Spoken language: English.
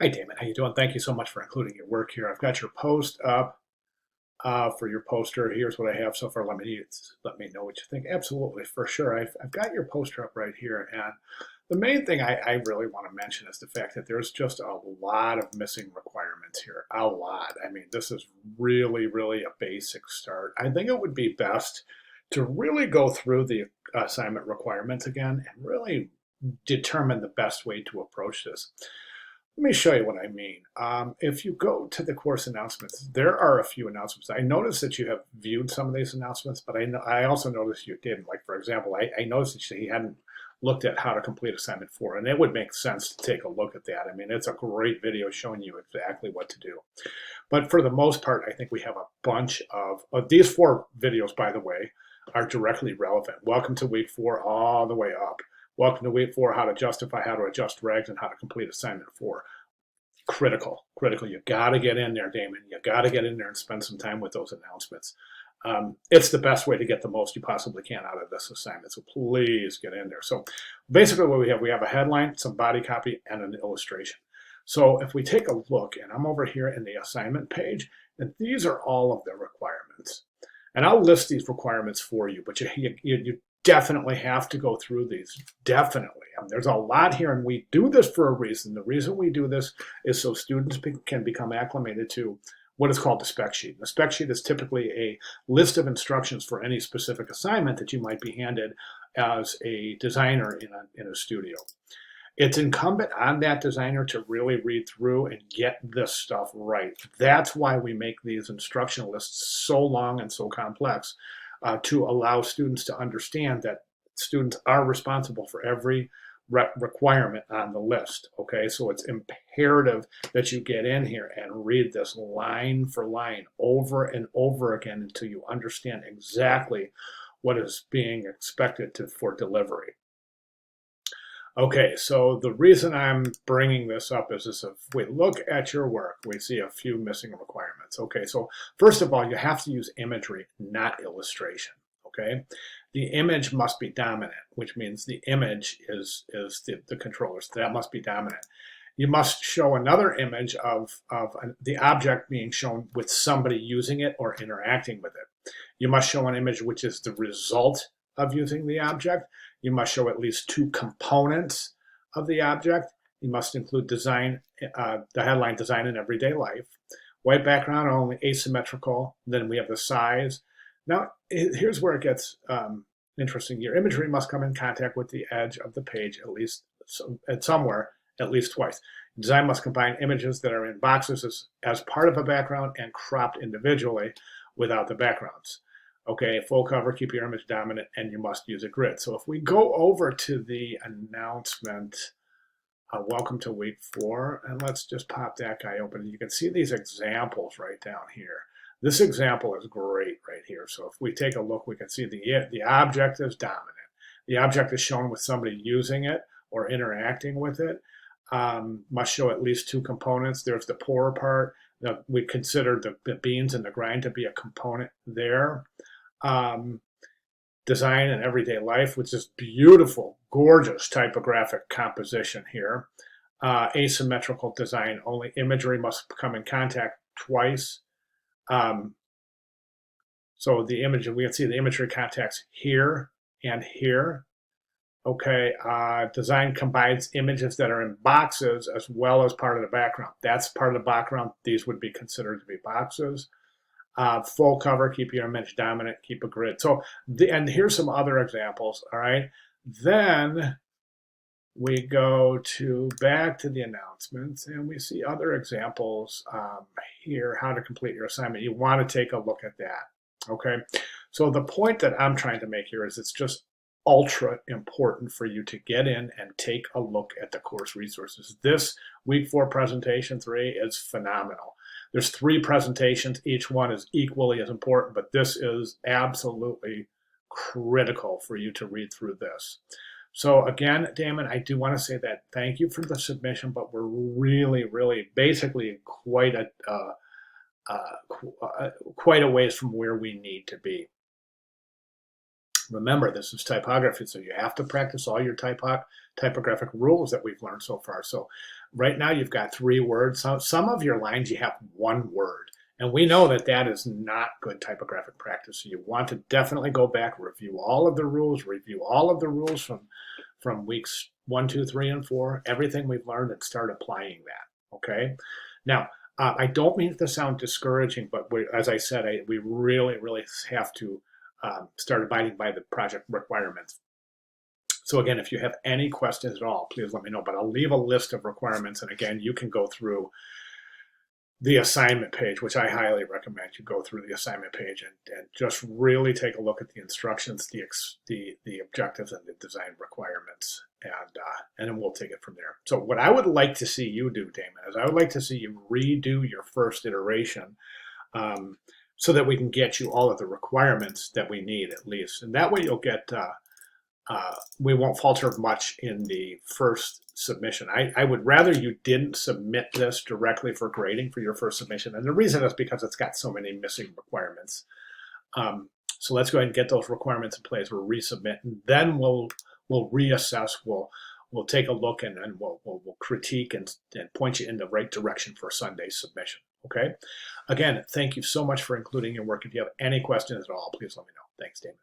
Hi, Damon. How you doing? Thank you so much for including your work here. I've got your post up for your poster. Here's what I have so far. Let me know what you think. Absolutely, for sure. I've got your poster up right here, and the main thing I really want to mention is the fact that there's just a lot of missing requirements here. A lot. I mean, this is really a basic start. I think it would be best to really go through the assignment requirements again and really determine the best way to approach this. Let me show you what I mean. If you go to the course announcements, there are a few announcements. I noticed that you have viewed some of these announcements, but I also noticed you didn't. Like, for example, I noticed that you hadn't looked at how to complete assignment 4, and it would make sense to take a look at that. I mean, it's a great video showing you exactly what to do. But for the most part, I think we have a bunch of these 4 videos, by the way, are directly relevant. Welcome to week 4 all the way up. Welcome to week 4, how to justify, how to adjust regs, and how to complete assignment 4. Critical. You got to get in there, Damon. You got to get in there and spend some time with those announcements. It's the best way to get the most you possibly can out of this assignment. So please get in there. So basically what we have a headline, some body copy, and an illustration. So if we take a look, and I'm over here in the assignment page, and these are all of the requirements. And I'll list these requirements for you, but you definitely have to go through these. Definitely. There's a lot here, and we do this for a reason. The reason we do this is so students can become acclimated to what is called the spec sheet. The spec sheet is typically a list of instructions for any specific assignment that you might be handed as a designer in a studio. It's incumbent on that designer to really read through and get this stuff right. That's why we make these instruction lists so long and so complex, to allow students to understand that students are responsible for every requirement on the list. Okay, so it's imperative that you get in here and read this line for line over and over again until you understand exactly what is being expected for delivery. Okay, so the reason I'm bringing this up is if we look at your work, we see a few missing requirements. Okay, so first of all, you have to use imagery, not illustration. Okay, the image must be dominant, which means the image is the controller. So that must be dominant. You must show another image of the object being shown with somebody using it or interacting with it. You must show an image which is the result of using the object. You must show at least 2 components of the object. You must include design, the headline design in everyday life. White background, only asymmetrical. Then we have the size. Now, here's where it gets interesting. Your imagery must come in contact with the edge of the page somewhere at least twice. Design must combine images that are in boxes as part of a background and cropped individually without the backgrounds. Okay, full cover, keep your image dominant, and you must use a grid. So if we go over to the announcement, welcome to week 4, and let's just pop that guy open. You can see these examples right down here. This example is great right here. So if we take a look, we can see the object is dominant. The object is shown with somebody using it or interacting with it. Must show at least 2 components. There's the pour part. We consider the beans and the grind to be a component there. Design in everyday life, which is beautiful, gorgeous typographic composition here. Asymmetrical design, only imagery must come in contact twice. So the image, we can see the imagery contacts here and here. Okay, design combines images that are in boxes as well as part of the background. That's part of the background. These would be considered to be boxes. Full cover, keep your image dominant, keep a grid. So, and here's some other examples, all right? Then we go back to the announcements and we see other examples here, how to complete your assignment. You want to take a look at that, okay? So the point that I'm trying to make here is it's just ultra important for you to get in and take a look at the course resources. This week 4 presentation 3 is phenomenal. There's 3 presentations. Each one is equally as important, but this is absolutely critical for you to read through this. So again, Damon, I do want to say that thank you for the submission, but we're really basically quite a ways from where we need to be. Remember, this is typography, so you have to practice all your typographic rules that we've learned so far. So Right now, you've got 3 words. Some of your lines, you have 1 word. And we know that that is not good typographic practice. So you want to definitely go back, review all of the rules, review all of the rules from weeks 1, 2, 3, and 4, everything we've learned, and start applying that. Okay. Now, I don't mean to sound discouraging, but as I said, we really, really have to start abiding by the project requirements. So again, if you have any questions at all, please let me know. But I'll leave a list of requirements, and again, you can go through the assignment page, which I highly recommend you go through the assignment page and just really take a look at the instructions, the objectives, and the design requirements, and then we'll take it from there. So what I would like to see you do, Damon, is I would like to see you redo your first iteration, so that we can get you all of the requirements that we need at least, and that way you'll get. We won't falter much in the first submission. I would rather you didn't submit this directly for grading for your first submission. And the reason is because it's got so many missing requirements. So let's go ahead and get those requirements in place. We'll resubmit, and then we'll reassess. We'll take a look, and we'll critique and point you in the right direction for Sunday's submission. Okay. Again, thank you so much for including your work. If you have any questions at all, please let me know. Thanks, Damon.